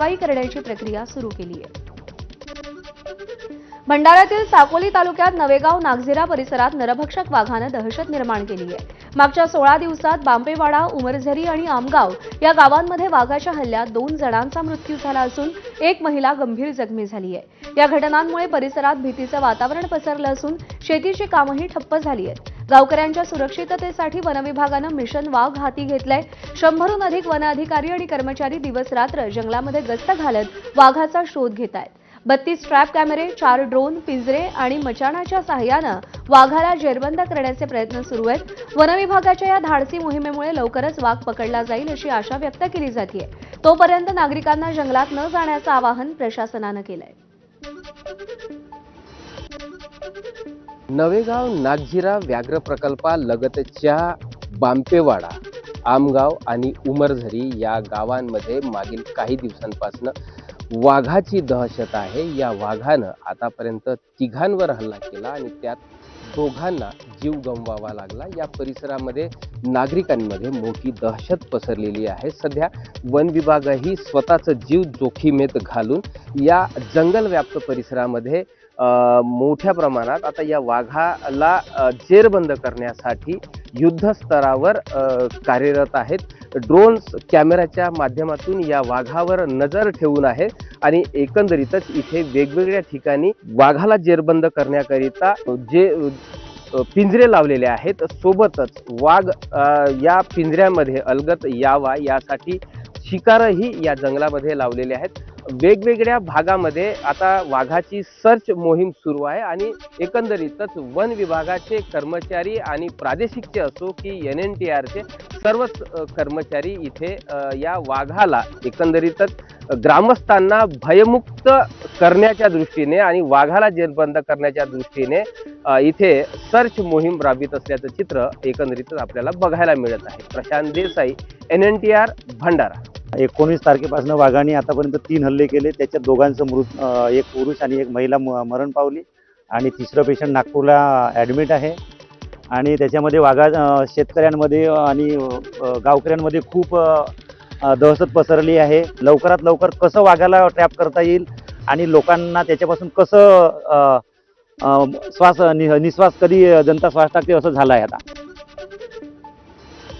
कारवाई करण्याची प्रक्रिया सुरू केली आहे। भंडाऱ्यातील साकोली तालुक्यात नवेगाव नागझिरा परिसरात नरभक्षक वाघानं दहशत निर्माण केली आहे। मागच्या 16 दिवसात बांपेवाडा, उमरझरी आणि आमगाव या गावांमध्ये वाघाच्या हल्ल्यात 2 जणांचा मृत्यू झाला असून एक महिला गंभीर जखमी झाली आहे। या घटनांमुळे परिसरात भीतीचं वातावरण पसरलं असून शेतीची कामंही ठप्प झाली आहेत। गावकऱ्यांच्या सुरक्षिततेसाठी वनविभागानं मिशन वाघ हाती घेतलंय। 100हून अधिक वन अधिकारी आणि कर्मचारी दिवस-रात्र जंगलामध्ये गस्त घालत वाघाचा शोध घेत आहेत। 32 ट्रॅप कॅमेरे, 4 ड्रोन, पिंजरे आणि मचाणाच्या सहाय्यानं वाघाला जेरबंद करण्याचे प्रयत्न सुरू आहेत। वनविभागाच्या या धाडसी मोहिमेमुळे लवकरच वाघ पकडला जाईल अशी आशा व्यक्त केली जाते। तोपर्यंत नागरिकांना जंगलात न जाण्याचं आवाहन प्रशासनानं केलंय। नवेगाव नागझिरा व्याघ्र प्रकल्पालगतच्या बांपेवाडा, आमगाव आणि उमरझरी या गावांमध्ये मागील काही दिवसांपासून वाघाची दहशत आहे। या वाघानं आतापर्यंत 3घांवर हल्ला केला आणि त्यात 2घांना जीव गमवावा लागला। या परिसरामध्ये नागरिकांमध्ये मोठी दहशत पसरलेली आहे। सध्या वन विभागही स्वतःचा जीव जोखीमेत घालून या जंगलव्याप्त परिसरामध्ये मोठ्या प्रमाणात आता या वाघाला जेरबंद करण्यासाठी युद्धस्तरावर कार्यरत आहेत। ड्रोन्स कॅमेराच्या माध्यमातून या वाघावर नजर ठेवून आहे आणि एकंदरीतच इथे वेगवेगळ्या ठिकाणी वाघाला जेरबंद करण्याकरिता जे पिंजरे लावलेले आहेत, सोबतच वाघ या पिंजऱ्यामध्ये अलगत यावा यासाठी शिकारही या जंगलामध्ये लावलेले आहेत। वेगवेगळ्या भागामध्ये आता वाघाची सर्च मोहीम सुरू आहे आणि एकंदरीतच वन विभागाचे कर्मचारी आणि प्रादेशिकचे असो की NNTRचे सर्वच कर्मचारी इथे या वाघाला एकंदरीतच ग्रामस्थांना भयमुक्त करण्याच्या दृष्टीने आणि वाघाला जेरबंद करण्याच्या दृष्टीने इथे सर्च मोहीम राबवित असल्याचं चित्र एकंदरीतच आपल्याला बघायला मिळत आहे। प्रशांत देसाई, NNTR, भंडारा। 19 तारखेपासून वाघाने आतापर्यंत 3 हल्ले केले। त्याच्यात 2घांचं एक पुरुष आणि एक महिला मरण पावली आणि 3रं पेशंट नागपूरला ॲडमिट आहे। आणि त्याच्यामध्ये शेतकऱ्यांमध्ये आणि गावकऱ्यांमध्ये खूप दहशत पसरली आहे। लवकरात लवकर कसं वाघाला ट्रॅप करता येईल आणि लोकांना त्याच्यापासून कसं निश्वास कधी जनता श्वास टाकते असं झालं आहे आता।